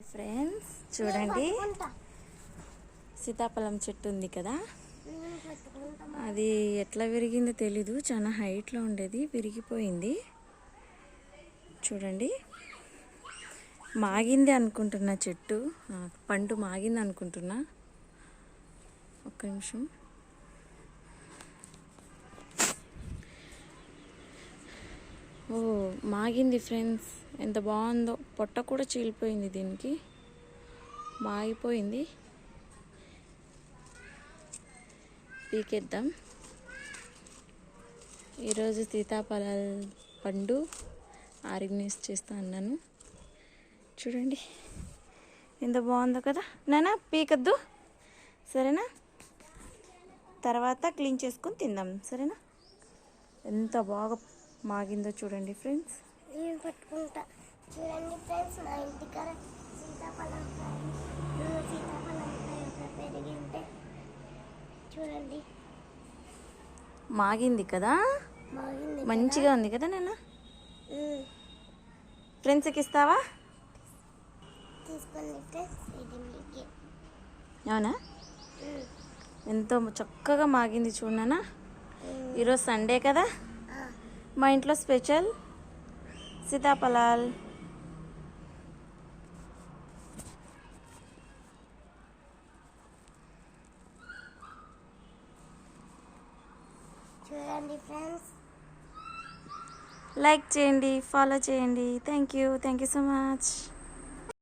Friends చూడండి, సీతాఫలం చెట్టు ఉంది కదా, అది ఎట్లా విరిగిందో తెలీదు. చాలా హైట్లో ఉండేది, విరిగిపోయింది. చూడండి, మాగింది అనుకుంటున్నా, చెట్టు పండు మాగింది అనుకుంటున్నా. ఒక్క నిమిషం. ఓ మాగింది ఫ్రెండ్స్, ఎంత బాగుందో. పొట్ట కూడా చీలిపోయింది, దీనికి మాగిపోయింది. పీకేద్దాం. ఈరోజు సీతాఫలాల పండు ఆర్గనైజ్ చేస్తా అన్నాను. చూడండి ఎంత బాగుందో కదా. నానా పీకద్దు, సరేనా? తర్వాత క్లీన్ చేసుకొని తిందాం, సరేనా? ఎంత బాగా మాగిందో చూడండి ఫ్రెండ్స్. పట్టుకుంటా. చూడండి ఫ్రెండ్స్, మా ఇంటికాడ సీతాఫలం పెరిగి ఉంటే చూడండి, మాగింది కదా, మంచిగా ఉంది కదా. నాన్న ఫ్రెండ్స్కి ఇస్తావా? తీసుకోండి ఫ్రెండ్స్, ఇది మీకే. అవునా? ఎంతో చక్కగా మాగింది చూడనా. ఈరోజు సండే కదా, మా ఇంట్లో స్పెషల్ సీతాఫలాలు. చూడండి ఫ్రెండ్స్, లైక్ చేయండి, ఫాలో చేయండి. Thank you so much.